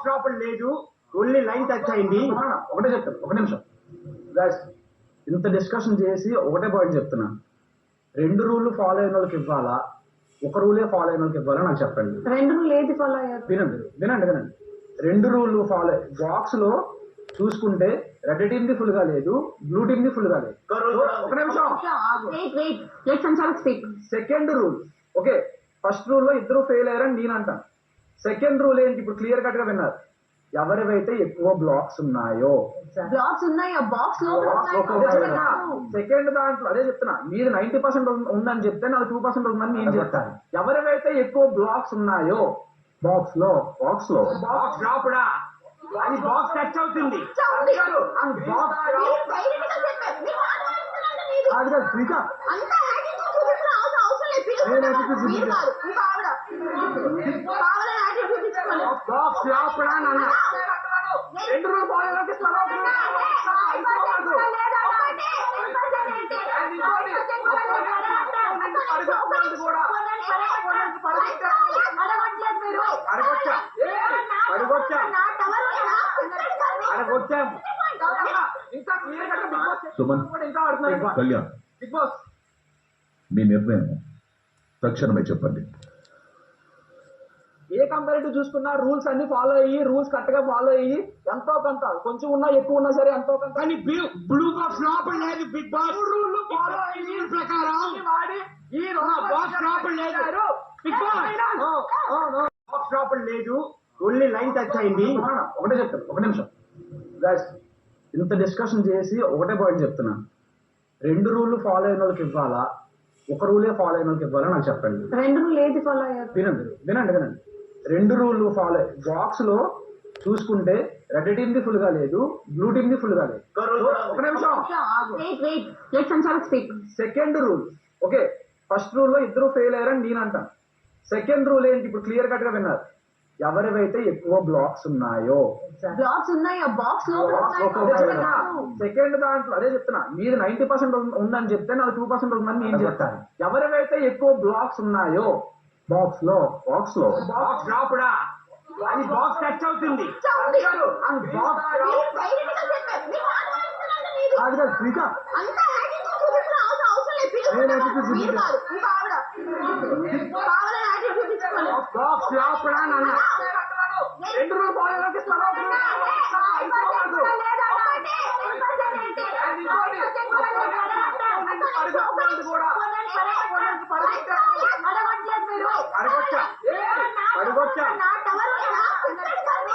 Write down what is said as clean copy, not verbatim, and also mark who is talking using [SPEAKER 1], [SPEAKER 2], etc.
[SPEAKER 1] Box drop లేదు, only line touch అయింది.
[SPEAKER 2] ఒకటే చెప్తాను, ఒక నిమిషం గాయస్. ఇంత డిస్కషన్ చేసి ఒకటే పాయింట్ చెప్తున్నా, 2 రూల్ ఫాలో అయిన వాళ్ళకి ఇవ్వాలా, ఒక రూలే ఫాలో అయిన వాళ్ళకి ఇవ్వాలా నాకు చెప్పండి.
[SPEAKER 3] 2 రూల్ ఏది ఫాలో అయ్యారు?
[SPEAKER 2] వినండి వినండి వినండి. 2 రూల్ ఫాలో బాక్స్ లో చూసుకుంటే రెడ్ టీమ్ ది ఫుల్ గా లేదు, బ్లూ టీమ్ ది ఫుల్ గా లేదు. ఒక నిమిషం.
[SPEAKER 3] వెయిట్ లెట్ సంచాలక్ speak.
[SPEAKER 2] Second rule, okay, first rule లో ఇద్దరు ఫెయిల్ అయ్యారని నేను అంటాను. సెకండ్ రూల్ ఏంటి, ఇప్పుడు క్లియర్ కట్ గా విన్నారు, ఎవరివైతే ఎక్కువ బ్లాక్స్ ఉన్నాయో,
[SPEAKER 3] బ్లాక్స్ ఉన్నాయా బాక్స్ లో?
[SPEAKER 2] సెకండ్ దాంట్లో అదే చెప్తున్నా, మీది 90% ఉందని చెప్తే నాకు 2% ఉందని నేను చెప్తాను. ఎవరివైతే ఎక్కువ బ్లాక్స్ ఉన్నాయో బాక్స్ లో
[SPEAKER 1] బాక్స్ డ్రాప్ డా, అది బాక్స్ టచ్ అవుతుంది. బాక్స్ డ్రాప్ డా అన్న 2 rule follow
[SPEAKER 4] Suman, Kalyan,
[SPEAKER 2] Bigg Boss
[SPEAKER 4] మీ నిర్ణయం తక్షణమే చెప్పండి.
[SPEAKER 2] ఏ కంపారిటివ్ చూసుకున్నా రూల్స్ అన్ని ఫాలో అయ్యి, రూల్స్ కరెక్ట్ గా ఫాలో అయ్యి, ఎంతో కొంత కొంచెం ఉన్నా ఎక్కువ ఉన్నా సరే ఎంతో కొంత,
[SPEAKER 1] కానీ బ్లూ బాక్స్ డ్రాప్ లేదు. బిగ్ బాస్ రూల్ ఫాలో అయ్యి ప్రకారం
[SPEAKER 2] వాడి ఈ
[SPEAKER 1] బాక్స్ డ్రాప్ లేదు. బిగ్ బాక్స్ డ్రాప్ లేదు, ఓన్లీ లైన్ టచ్ అయింది.
[SPEAKER 2] ఒకటే చెప్తాను, ఒక నిమిషం గాయస్. ఇంత డిస్కషన్ చేసి ఒకటే పాయింట్ చెప్తున్నా, 2 రూల్ ఫాలో అయిన వాళ్ళకి ఇవ్వాలా, ఒక రూలే ఫాలో అయిన వాళ్ళకి ఇవ్వాలా నాకు చెప్పండి.
[SPEAKER 3] 2 రూల్ ఏది ఫాలో అయ్యారు?
[SPEAKER 2] వినండి వినండి వినండి. 2 రూల్ ఫాలో బాక్స్ లో చూసుకుంటే రెడ్ టీమ్ ది ఫుల్ గా లేదు, బ్లూ టీమ్ ది ఫుల్ గా లేదు. ఒక నిమిషం.
[SPEAKER 3] వెయిట్ లెట్ సంచాలక్ speak.
[SPEAKER 2] Second rule, okay, first rule లో ఇద్దరు ఫెయిల్ అయ్యారని నేను అంటాను. సెకండ్ రూల్ ఏంటి, ఇప్పుడు క్లియర్ కట్ గా విన్నారు, ఎవరివైతే ఎక్కువ బ్లాక్స్ ఉన్నాయో,
[SPEAKER 3] బ్లాక్స్ ఉన్నాయా బాక్స్ లో?
[SPEAKER 2] సెకండ్ దాంట్లో అదే చెప్తున్నా, మీది 90% ఉందని చెప్తే నాకు 2% ఉందని నేను చెప్తాను. ఎవరివైతే ఎక్కువ బ్లాక్స్ ఉన్నాయో బాక్స్ లో
[SPEAKER 1] బాక్స్ డ్రాప్ డా, అది బాక్స్ టచ్ అవుతుంది. బాక్స్ డ్రాప్ డా అన్న 2 రూల్ ఫాలో అడగొచ్చా